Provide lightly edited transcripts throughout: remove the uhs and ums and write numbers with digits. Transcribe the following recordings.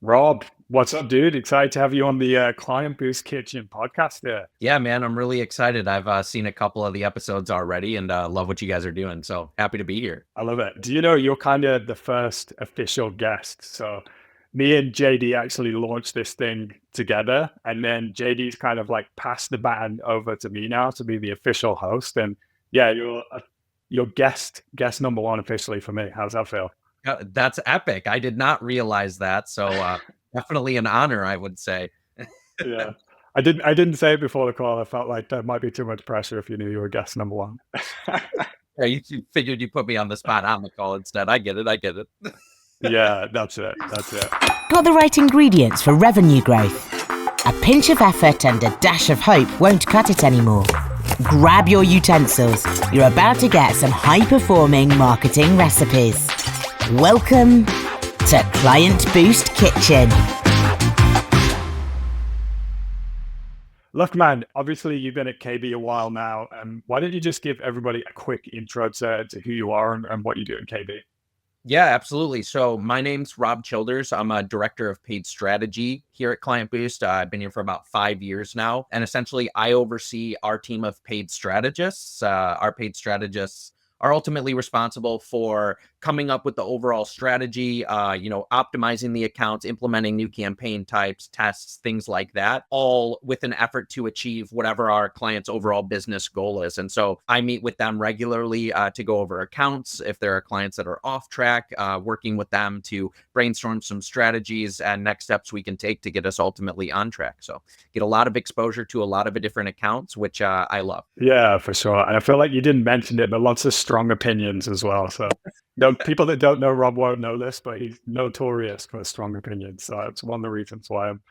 Rob, what's up, dude? Excited to have you on the KlientBoost Kitchen podcast there. Yeah, man, I'm really excited. I've seen a couple of the episodes already and love what you guys are doing. So happy to be here. I love it. Do you know you're kind of the first official guest? So me and JD actually launched this thing together, and then JD's kind of like passed the baton over to me now to be the official host. And yeah, you're guest number one officially for me. How's that feel? That's epic. I did not realize that. So definitely an honor, I would say. Yeah. I didn't say it before the call. I felt like that might be too much pressure if you knew you were guest number one. Yeah, you figured you put me on the spot on the call instead. I get it. I get it. Yeah, that's it. That's it. Got the right ingredients for revenue growth? A pinch of effort and a dash of hope won't cut it anymore. Grab your utensils. You're about to get some high-performing marketing recipes. Welcome to KlientBoost Kitchen. Look, man, obviously you've been at KB a while now. Why don't you just give everybody a quick intro to who you are and what you do at KB? Yeah, absolutely. So my name's Rob Childers. I'm a director of paid strategy here at KlientBoost. I've been here for about 5 years now. And essentially, I oversee our team of paid strategists. Our paid strategists are ultimately responsible for coming up with the overall strategy, optimizing the accounts, implementing new campaign types, tests, things like that, all with an effort to achieve whatever our client's overall business goal is. And so I meet with them regularly to go over accounts. If there are clients that are off track, working with them to brainstorm some strategies and next steps we can take to get us ultimately on track. So get a lot of exposure to a lot of different accounts, which I love. Yeah, for sure. And I feel like you didn't mention it, but lots of strong opinions as well. So no, people that don't know Rob won't know this, but he's notorious for strong opinions. So it's one of the reasons why I'm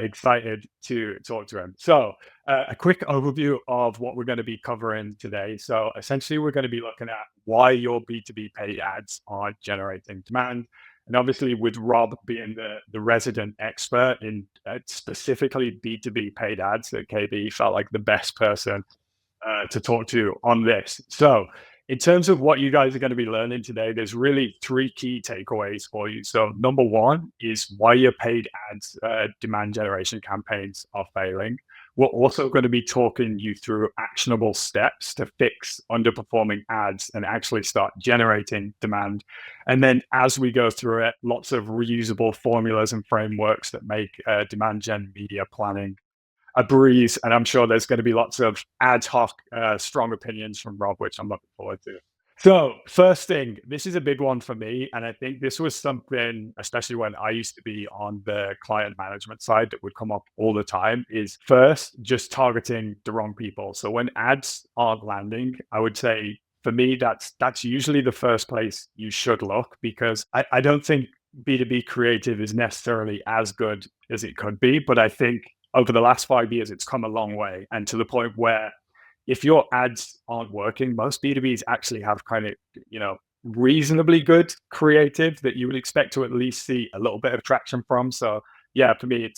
excited to talk to him. So a quick overview of what we're going to be covering today. So essentially, we're going to be looking at why your B2B paid ads are generating demand. And obviously, with Rob being the resident expert in specifically B2B paid ads at KB, felt like the best person to talk to on this. So, in terms of what you guys are going to be learning today, there's really three key takeaways for you. So, number one is why your paid ads demand generation campaigns are failing. We're also going to be talking you through actionable steps to fix underperforming ads and actually start generating demand. And then as we go through it, lots of reusable formulas and frameworks that make demand gen media planning a breeze. And I'm sure there's going to be lots of ad hoc strong opinions from Rob, which I'm looking forward to. So first thing, this is a big one for me. And I think this was something, especially when I used to be on the client management side, that would come up all the time is first, just targeting the wrong people. So when ads aren't landing, I would say for me, that's usually the first place you should look, because I don't think B2B creative is necessarily as good as it could be. But I think over the last 5 years, it's come a long way. And to the point where if your ads aren't working, most B2Bs actually have kind of, reasonably good creative that you would expect to at least see a little bit of traction from. So yeah, for me,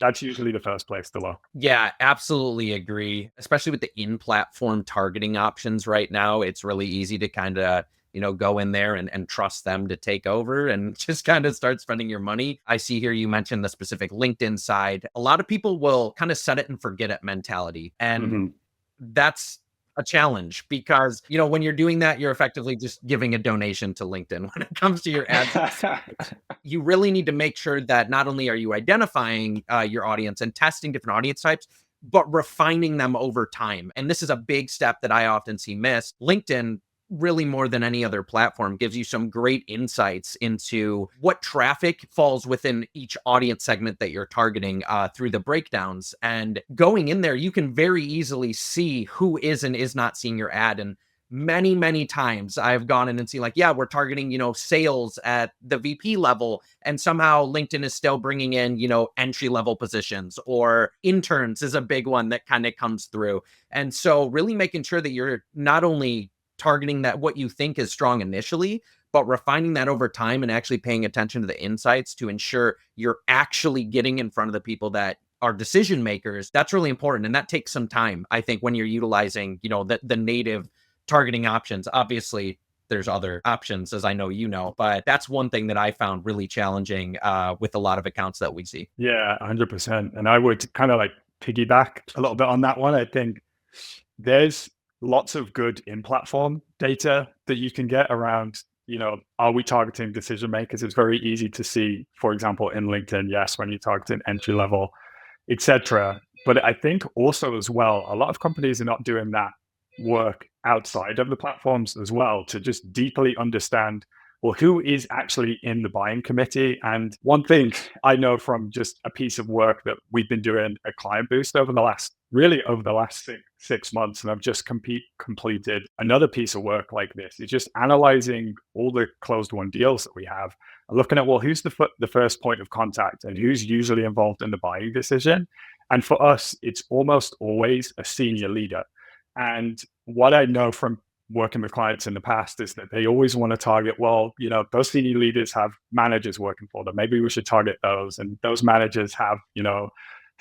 that's usually the first place to look. Yeah, absolutely agree. Especially with the in-platform targeting options right now, it's really easy to kind of go in there and trust them to take over and just kind of start spending your money. I see here you mentioned the specific LinkedIn side. A lot of people will kind of set it and forget it mentality. And Mm-hmm. that's a challenge because, when you're doing that, you're effectively just giving a donation to LinkedIn when it comes to your ads. You really need to make sure that not only are you identifying your audience and testing different audience types, but refining them over time. And this is a big step that I often see missed. LinkedIn, really more than any other platform, gives you some great insights into what traffic falls within each audience segment that you're targeting through the breakdowns. And going in there, you can very easily see who is and is not seeing your ad. And many times I've gone in and seen like, yeah, we're targeting, sales at the VP level. And somehow LinkedIn is still bringing in, entry level positions, or interns is a big one that kind of comes through. And so really making sure that you're not only targeting that what you think is strong initially, but refining that over time and actually paying attention to the insights to ensure you're actually getting in front of the people that are decision makers. That's really important. And that takes some time, I think, when you're utilizing, the native targeting options. Obviously, there's other options, as I know you know, but that's one thing that I found really challenging with a lot of accounts that we see. Yeah, 100%. And I would kind of like piggyback a little bit on that one. I think there's lots of good in-platform data that you can get around, are we targeting decision makers? It's very easy to see, for example, in LinkedIn, yes, when you're targeting entry level, etc. But I think also as well, a lot of companies are not doing that work outside of the platforms as well to just deeply understand, well, who is actually in the buying committee. And one thing I know from just a piece of work that we've been doing at KlientBoost over the last 6 months, and I've just completed another piece of work like this, is just analyzing all the closed won deals that we have and looking at, well, who's the first point of contact and who's usually involved in the buying decision. And for us, it's almost always a senior leader. And what I know from working with clients in the past is that they always want to target, well, those senior leaders have managers working for them. Maybe we should target those. And those managers have,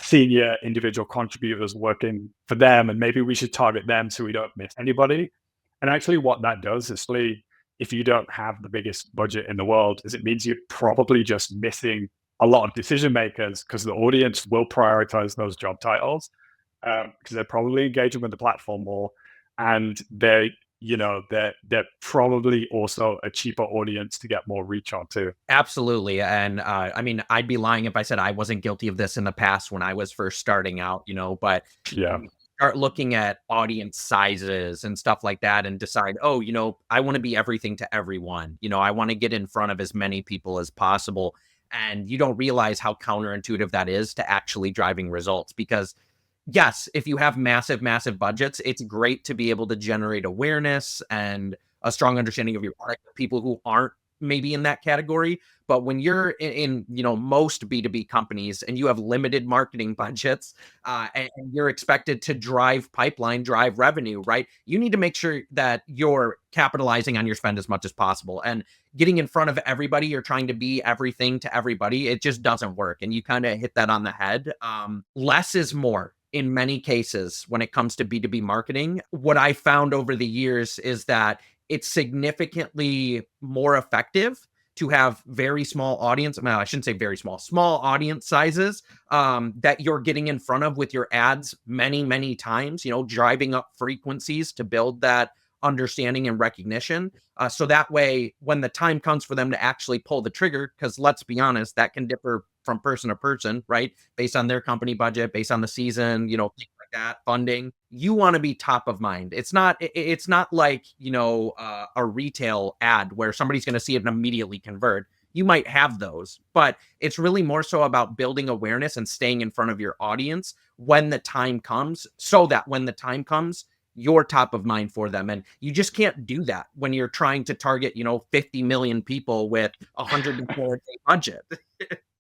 senior individual contributors working for them. And maybe we should target them so we don't miss anybody. And actually what that does is, if you don't have the biggest budget in the world, is it means you're probably just missing a lot of decision makers, because the audience will prioritize those job titles because they're probably engaging with the platform more, and they're probably also a cheaper audience to get more reach on too. Absolutely. And I mean, I'd be lying if I said I wasn't guilty of this in the past when I was first starting out, but Yeah. start looking at audience sizes and stuff like that and decide, oh, I want to be everything to everyone. I want to get in front of as many people as possible. And you don't realize how counterintuitive that is to actually driving results, because yes, if you have massive, massive budgets, it's great to be able to generate awareness and a strong understanding of your product, people who aren't maybe in that category. But when you're in most B2B companies and you have limited marketing budgets and you're expected to drive pipeline, drive revenue, right? You need to make sure that you're capitalizing on your spend as much as possible. And getting in front of everybody, you're trying to be everything to everybody, it just doesn't work. And you kind of hit that on the head. Less is more in many cases when it comes to B2B marketing. What I found over the years is that it's significantly more effective to have very small audience. Well, I shouldn't say very small audience sizes that you're getting in front of with your ads many, many times, driving up frequencies to build that understanding and recognition. So that way, when the time comes for them to actually pull the trigger, because let's be honest, that can differ from person to person, right? Based on their company budget, based on the season, things like that, funding. You want to be top of mind. It's not like, a retail ad where somebody's going to see it and immediately convert. You might have those, but it's really more so about building awareness and staying in front of your audience when the time comes, so that when the time comes, you're top of mind for them. And you just can't do that when you're trying to target, 50 million people with $100 budget.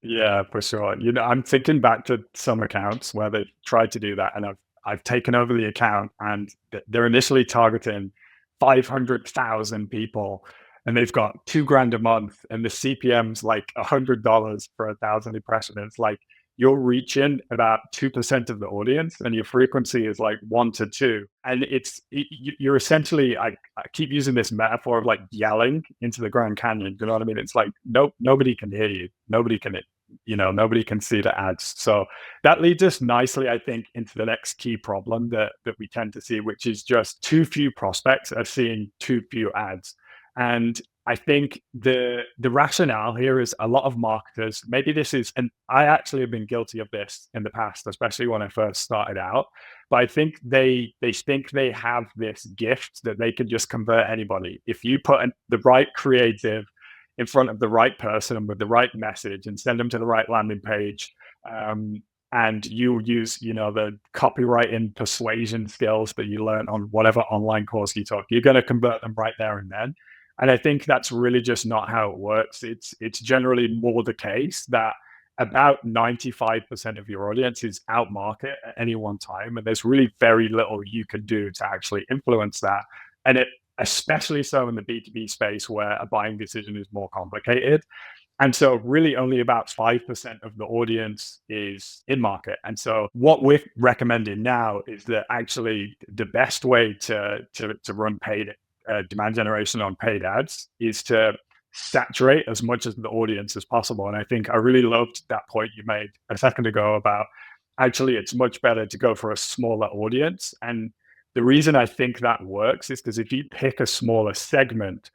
Yeah, for sure. I'm thinking back to some accounts where they tried to do that, and I've taken over the account, and they're initially targeting 500,000 people, and they've got $2,000 a month, and the CPM's like $100 for 1,000 impressions. It's like you're reaching about 2% of the audience, and your frequency is like 1 to 2. And you're essentially, I keep using this metaphor of like yelling into the Grand Canyon. You know what I mean? It's like, nope, nobody can hear you. Nobody can see the ads. So that leads us nicely, I think, into the next key problem that we tend to see, which is just too few prospects are seeing too few ads. And I think the rationale here is a lot of marketers, maybe this is, and I actually have been guilty of this in the past, especially when I first started out, but I think they think they have this gift that they can just convert anybody. If you put the right creative in front of the right person with the right message and send them to the right landing page, and you use, the copywriting persuasion skills that you learn on whatever online course you took, you're going to convert them right there and then. And I think that's really just not how it works. It's generally more the case that about 95% of your audience is out market at any one time, and there's really very little you can do to actually influence that. And it especially so in the B2B space where a buying decision is more complicated. And so really only about 5% of the audience is in market. And so what we're recommending now is that actually the best way to run paid demand generation on paid ads is to saturate as much of the audience as possible. And I think I really loved that point you made a second ago about actually it's much better to go for a smaller audience. And the reason I think that works is because if you pick a smaller segment,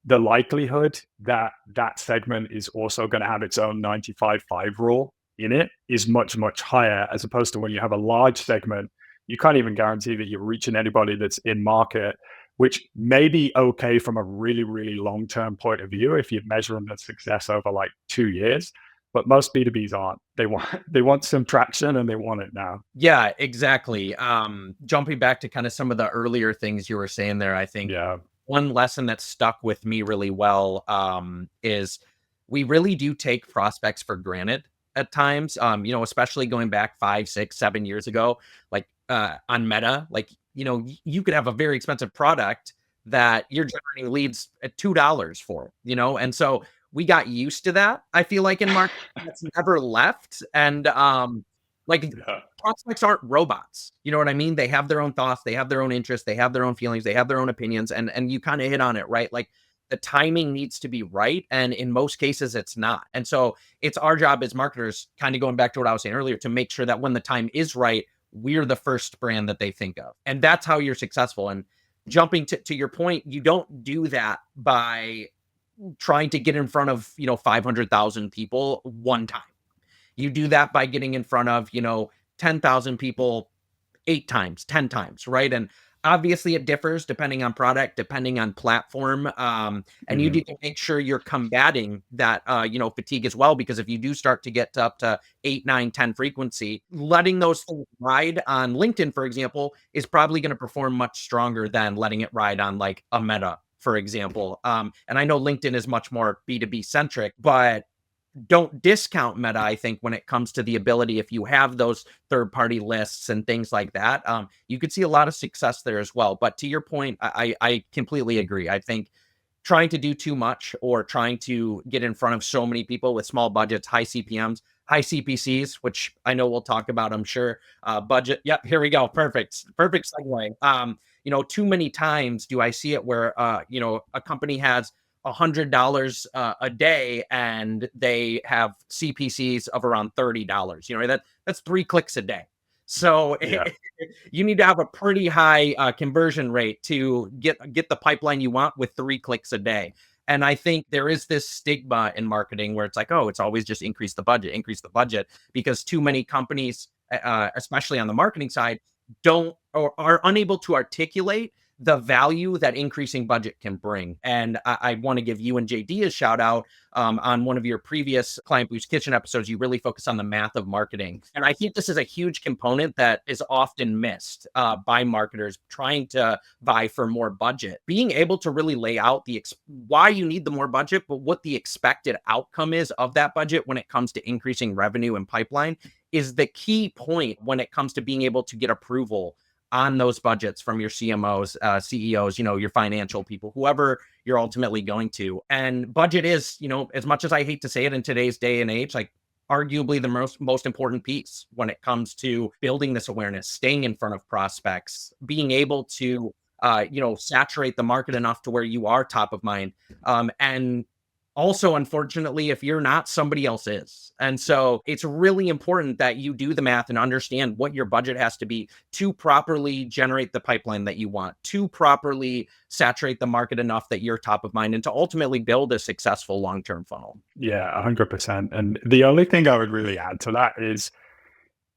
the likelihood that that segment is also going to have its own 95/5 rule in it is much, much higher, as opposed to when you have a large segment, you can't even guarantee that you're reaching anybody that's in market, which may be okay from a really, really long-term point of view if you're measuring the success over like 2 years. But most B2Bs aren't. They want some traction and they want it now. Yeah, exactly. Jumping back to kind of some of the earlier things you were saying there, I think Yeah. one lesson that stuck with me really well is we really do take prospects for granted at times. Especially going back 5, 6, 7 years ago, like on Meta, like you could have a very expensive product that you're generating leads at $2 for, and so we got used to that. I feel like in marketing, that's never left, and like Yeah. prospects aren't robots. You know what I mean? They have their own thoughts, they have their own interests, they have their own feelings, they have their own opinions, and you kind of hit on it, right? Like the timing needs to be right, and in most cases it's not. And so it's our job as marketers, kind of going back to what I was saying earlier, to make sure that when the time is right, we're the first brand that they think of. And that's how you're successful. And jumping to your point, you don't do that by trying to get in front of 500,000 people one time. You do that by getting in front of 10,000 people 8 times, 10 times, right? And obviously it differs depending on product, depending on platform. And you Mhm. need to make sure you're combating that, fatigue as well, because if you do start to get up to 8, 9, 10 frequency, letting those things ride on LinkedIn, for example, is probably going to perform much stronger than letting it ride on like a Meta, for example. And I know LinkedIn is much more B2B centric, but don't discount Meta, I think, when it comes to the ability, if you have those third-party lists and things like that, you could see a lot of success there as well. But to your point, I completely agree. I think trying to do too much or trying to get in front of so many people with small budgets, high CPMs, high CPCs, which I know we'll talk about, I'm sure. Budget. Yep, here we go. Perfect. Perfect segue. Too many times do I see it where a company has $100 a day and they have CPCs of around $30. That's 3 clicks a day. So Yeah. you need to have a pretty high conversion rate to get the pipeline you want with 3 clicks a day. And I think there is this stigma in marketing where it's like, oh, it's always just increase the budget, because too many companies, especially on the marketing side, don't or are unable to articulate the value that increasing budget can bring. And I want to give you and JD a shout out. On one of your previous KlientBoost Kitchen episodes, you really focus on the math of marketing. And I think this is a huge component that is often missed by marketers trying to vie for more budget. Being able to really lay out why you need the more budget, but what the expected outcome is of that budget when it comes to increasing revenue and pipeline is the key point when it comes to being able to get approval on those budgets from your CMOs, CEOs, your financial people, whoever you're ultimately going to. And budget is, as much as I hate to say it in today's day and age, like arguably the most important piece when it comes to building this awareness, staying in front of prospects, being able to, saturate the market enough to where you are top of mind. And also, unfortunately, if you're not, somebody else is. And so it's really important that you do the math and understand what your budget has to be to properly generate the pipeline that you want, to properly saturate the market enough that you're top of mind, and to ultimately build a successful long-term funnel. Yeah, 100%. And the only thing I would really add to that is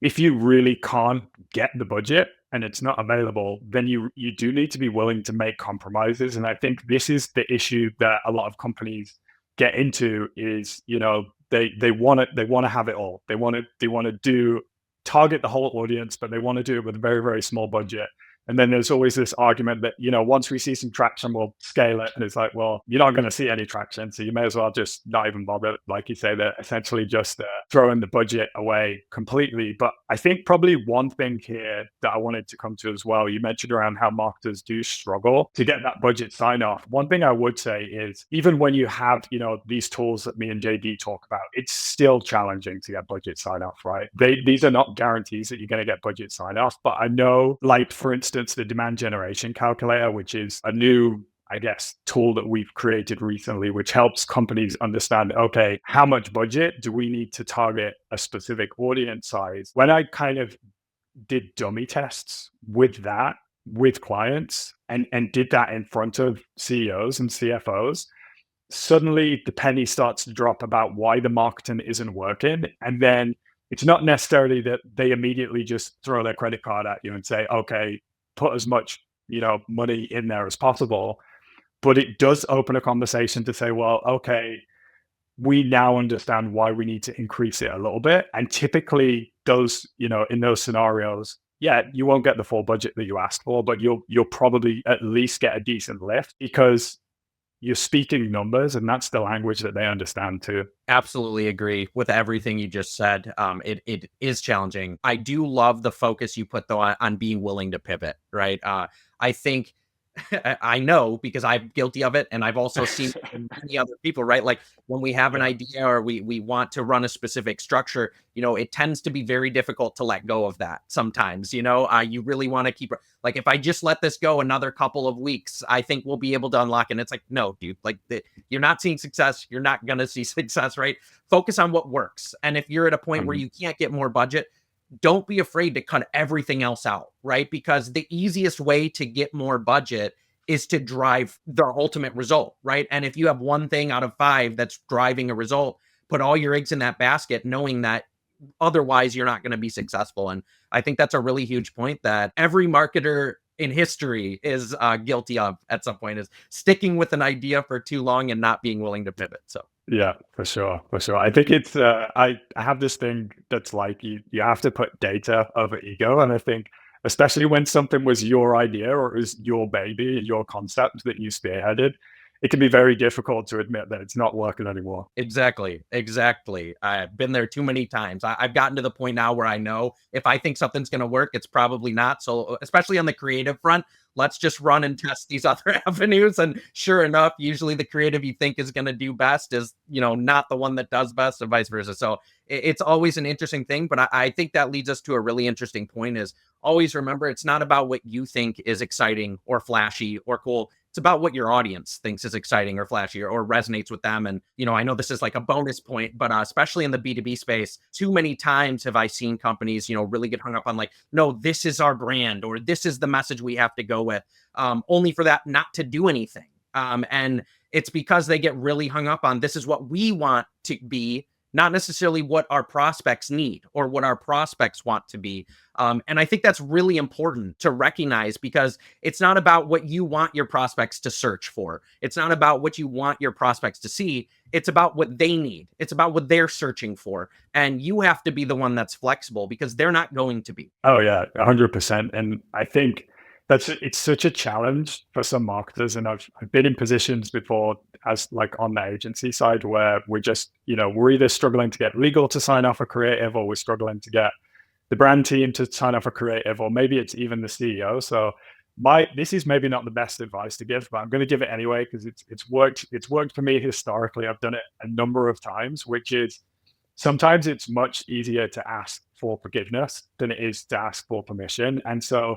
if you really can't get the budget and it's not available, then you do need to be willing to make compromises. And I think this is the issue that a lot of companies get into is, they want to have it all. They want to do target the whole audience, but they want to do it with a very, very small budget. And then there's always this argument that, once we see some traction, we'll scale it. And it's like, well, you're not going to see any traction. So you may as well just not even bother. Like you say, they're essentially just throwing the budget away completely. But I think probably one thing here that I wanted to come to as well, you mentioned around how marketers do struggle to get that budget sign off. One thing I would say is even when you have, these tools that me and JD talk about, it's still challenging to get budget sign off, right? These are not guarantees that you're going to get budget sign off. But I know, like, for instance, the demand generation calculator, which is a new I guess, tool that we've created recently, which helps companies understand, okay, how much budget do we need to target a specific audience size? When I kind of did dummy tests with that, with clients, and did that in front of CEOs and CFOs, suddenly the penny starts to drop about why the marketing isn't working. And then it's not necessarily that they immediately just throw their credit card at you and say, okay, put as much, money in there as possible. But it does open a conversation to say, well, okay, we now understand why we need to increase it a little bit. And typically those, in those scenarios, yeah, you won't get the full budget that you asked for, but you'll probably at least get a decent lift because you're speaking numbers and that's the language that they understand too. Absolutely agree with everything you just said. It is challenging. I do love the focus you put though on being willing to pivot, right? I think I know because I'm guilty of it. And I've also seen many other people, right? Like when we have an idea or we want to run a specific structure, it tends to be very difficult to let go of that sometimes, you really want to keep, like, if I just let this go another couple of weeks, I think we'll be able to unlock it. And it's like, no, dude, like you're not seeing success. You're not going to see success, right? Focus on what works. And if you're at a point where you can't get more budget, don't be afraid to cut everything else out, right? Because the easiest way to get more budget is to drive the ultimate result, right? And if you have one thing out of 5 that's driving a result, put all your eggs in that basket, knowing that otherwise you're not going to be successful. And I think that's a really huge point that every marketer in history is guilty of at some point, is sticking with an idea for too long and not being willing to pivot. So yeah, for sure. I think it's I have this thing that's like you have to put data over ego, and I think especially when something was your idea or it was your baby, your concept that you spearheaded, it can be very difficult to admit that it's not working anymore. Exactly. I've been there too many times. I've gotten to the point now where I know if I think something's going to work, it's probably not. So especially on the creative front, let's just run and test these other avenues. And sure enough, usually the creative you think is going to do best is, not the one that does best, and vice versa. So it's always an interesting thing. But I think that leads us to a really interesting point is always remember, it's not about what you think is exciting or flashy or cool. It's about what your audience thinks is exciting or flashy or resonates with them. And, I know this is like a bonus point, but especially in the B2B space, too many times have I seen companies, really get hung up on like, no, this is our brand or this is the message we have to go with, only for that not to do anything. And it's because they get really hung up on this is what we want to be, not necessarily what our prospects need or what our prospects want to be. And I think that's really important to recognize because it's not about what you want your prospects to search for. It's not about what you want your prospects to see. It's about what they need. It's about what they're searching for. And you have to be the one that's flexible because they're not going to be. Oh yeah, 100%. And I think it's such a challenge for some marketers. And I've been in positions before as like on the agency side where we're just, we're either struggling to get legal to sign off a creative or we're struggling to get the brand team to sign off a creative, or maybe it's even the CEO. So this is maybe not the best advice to give, but I'm going to give it anyway because it's worked for me historically. I've done it a number of times, which is sometimes it's much easier to ask for forgiveness than it is to ask for permission. And so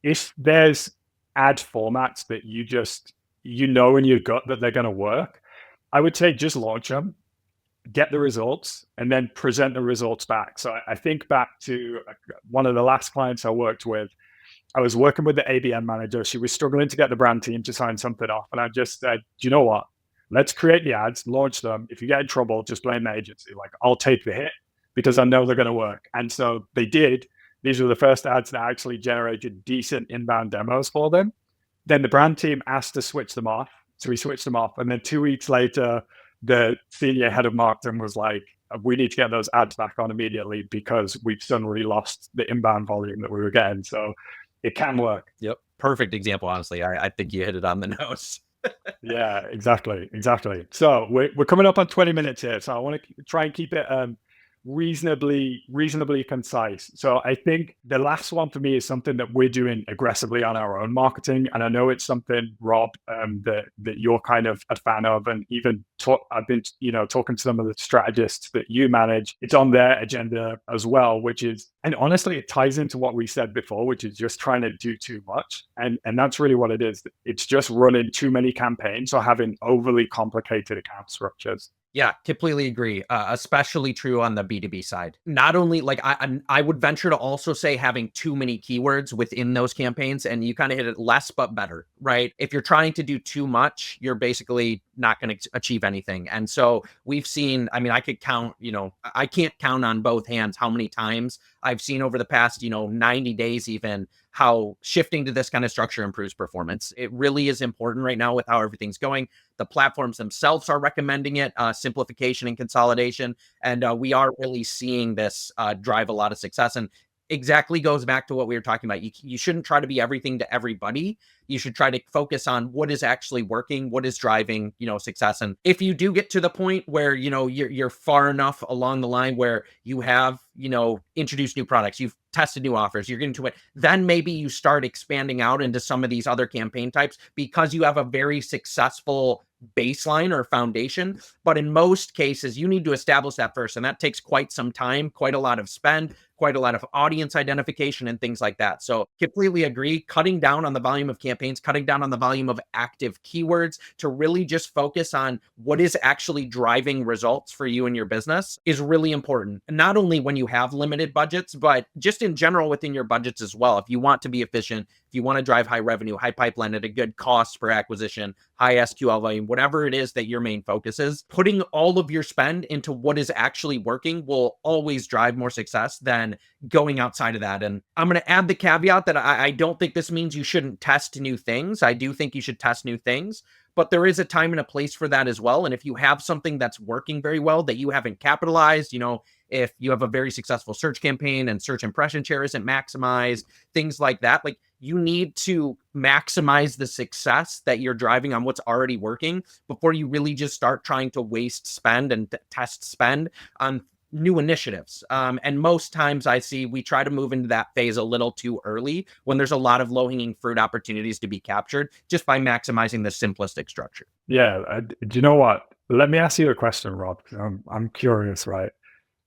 if there's ad formats that you just, in your gut that they're going to work, I would say just launch them, get the results, and then present the results back. So I think back to one of the last clients I worked with. I was working with the ABM manager. She was struggling to get the brand team to sign something off. And I just said, do you know what? Let's create the ads, launch them. If you get in trouble, just blame the agency. Like, I'll take the hit because I know they're going to work. And so they did. These were the first ads that actually generated decent inbound demos for them. Then the brand team asked to switch them off. So we switched them off. And then 2 weeks later, the senior head of marketing was like, we need to get those ads back on immediately because we've suddenly lost the inbound volume that we were getting. So it can work. Yep. Perfect example, honestly. I think you hit it on the nose. Yeah, exactly. So we're coming up on 20 minutes here. So I want to try and keep it reasonably concise. So I think the last one for me is something that we're doing aggressively on our own marketing, and I know it's something, Rob, that you're kind of a fan of, and even I've been talking to some of the strategists that you manage. It's on their agenda as well, which is, and honestly, it ties into what we said before, which is just trying to do too much, and that's really what it is. It's just running too many campaigns or having overly complicated account structures. Yeah, completely agree. Especially true on the B2B side. Not only like I would venture to also say having too many keywords within those campaigns, and you kind of hit it, less but better, right? If you're trying to do too much, you're basically not going to achieve anything. And so we've seen, I mean, I could count, I can't count on both hands how many times I've seen over the past, 90 days even, how shifting to this kind of structure improves performance. It really is important right now with how everything's going. The platforms themselves are recommending it, simplification and consolidation. And we are really seeing this drive a lot of success. And exactly goes back to what we were talking about. You shouldn't try to be everything to everybody. You should try to focus on what is actually working, what is driving, success. And if you do get to the point where, you're far enough along the line where you have, introduced new products, you've tested new offers, you're getting to it, then maybe you start expanding out into some of these other campaign types because you have a very successful baseline or foundation. But in most cases, you need to establish that first. And that takes quite some time, quite a lot of spend, quite a lot of audience identification and things like that. So completely agree. Cutting down on the volume of campaigns, cutting down on the volume of active keywords to really just focus on what is actually driving results for you and your business is really important. Not only when you have limited budgets, but just in general within your budgets as well. If you want to be efficient, if you want to drive high revenue, high pipeline at a good cost per acquisition, high SQL volume, whatever it is that your main focus is, putting all of your spend into what is actually working will always drive more success than going outside of that. And I'm going to add the caveat that I don't think this means you shouldn't test new things. I do think you should test new things, but there is a time and a place for that as well. And if you have something that's working very well that you haven't capitalized, if you have a very successful search campaign and search impression share isn't maximized, things like that, like you need to maximize the success that you're driving on what's already working before you really just start trying to waste spend and test spend on new initiatives. And most times I see we try to move into that phase a little too early when there's a lot of low-hanging fruit opportunities to be captured just by maximizing the simplistic structure. Yeah. Do you know what? Let me ask you a question, Rob. I'm curious, right?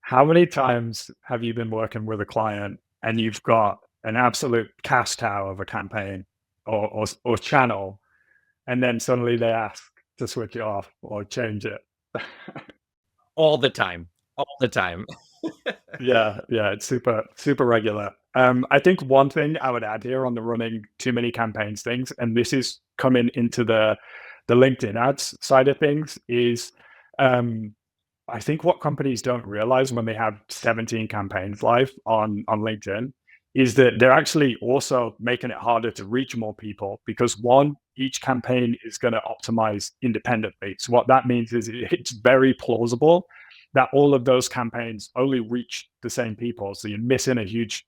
How many times have you been working with a client and you've got an absolute cash cow of a campaign or channel, and then suddenly they ask to switch it off or change it? All the time. All the time. Yeah, it's super regular. I think one thing I would add here on the running too many campaigns things, and this is coming into the LinkedIn ads side of things, is I think what companies don't realize when they have 17 campaigns live on LinkedIn is that they're actually also making it harder to reach more people because one, each campaign is going to optimize independently. So what that means is it's very plausible that all of those campaigns only reach the same people. So you're missing a huge,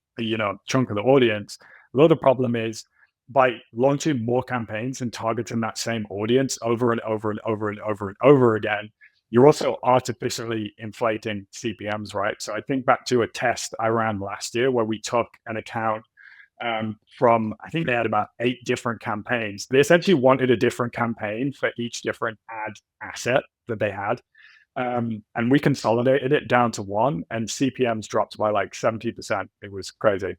chunk of the audience. The other problem is by launching more campaigns and targeting that same audience over and over and over and over and over again, you're also artificially inflating CPMs, right? So I think back to a test I ran last year where we took an account from, I think they had about 8 different campaigns. They essentially wanted a different campaign for each different ad asset that they had. And we consolidated it down to one, and CPMs dropped by like 70%. It was crazy.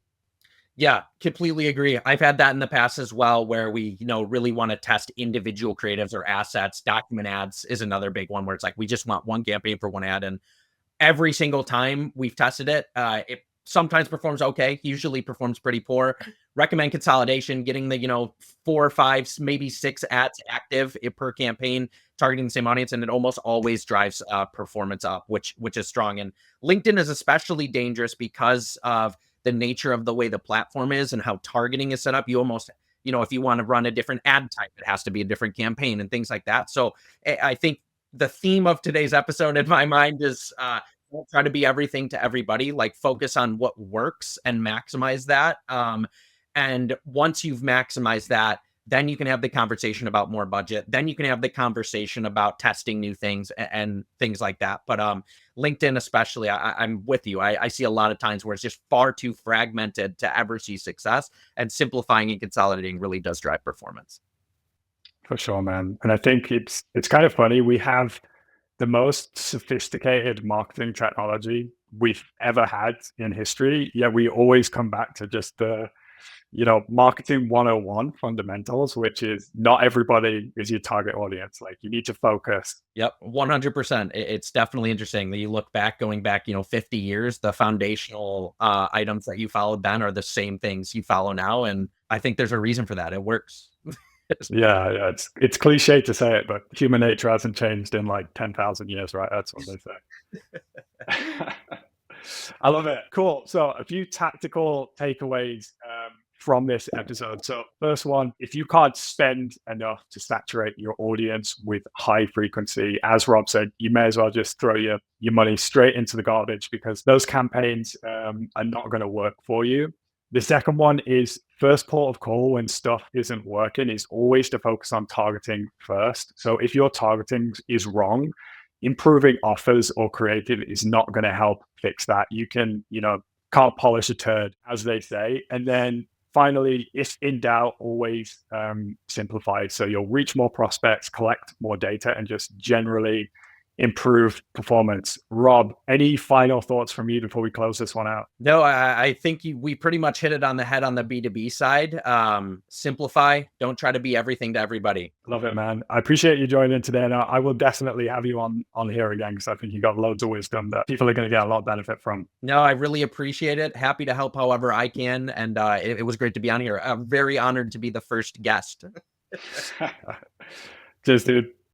Yeah, completely agree. I've had that in the past as well, where we, really want to test individual creatives or assets. Document ads is another big one where it's like, we just want one campaign for one ad. And every single time we've tested it, it sometimes performs okay, usually performs pretty poor. Recommend consolidation, getting the, 4 or 5, maybe 6 ads active per campaign, targeting the same audience. And it almost always drives performance up, which is strong. And LinkedIn is especially dangerous because of the nature of the way the platform is and how targeting is set up. You almost, if you want to run a different ad type, it has to be a different campaign and things like that. So I think the theme of today's episode in my mind is don't try to be everything to everybody, like focus on what works and maximize that. And once you've maximized that, Then you can have the conversation about more budget. Then you can have the conversation about testing new things and things like that. But LinkedIn, especially, I'm with you. I see a lot of times where it's just far too fragmented to ever see success, and simplifying and consolidating really does drive performance. For sure, man. And I think it's kind of funny. We have the most sophisticated marketing technology we've ever had in history. Yeah, we always come back to just the, marketing 101 fundamentals, which is not everybody is your target audience. Like you need to focus. Yep, 100%. It's definitely interesting that you look back, going back, 50 years, the foundational items that you followed then are the same things you follow now. And I think there's a reason for that. It works. Yeah. It's cliche to say it, but human nature hasn't changed in like 10,000 years, right? That's what they say. I love it. Cool. So a few tactical takeaways from this episode. So first one, if you can't spend enough to saturate your audience with high frequency, as Rob said, you may as well just throw your money straight into the garbage, because those campaigns are not going to work for you. The second one is first port of call when stuff isn't working is always to focus on targeting first. So if your targeting is wrong, improving offers or creative is not going to help fix that. You can't polish a turd, as they say. And then finally, if in doubt, always simplify. So you'll reach more prospects, collect more data, and just generally improve performance. Rob, any final thoughts from you before we close this one out? No, I think we pretty much hit it on the head on the B2B side. Simplify. Don't try to be everything to everybody. Love it, man. I appreciate you joining today. And I will definitely have you on here again, because I think you got loads of wisdom that people are going to get a lot of benefit from. No, I really appreciate it. Happy to help however I can. And it was great to be on here. I'm very honored to be the first guest. Cheers, dude.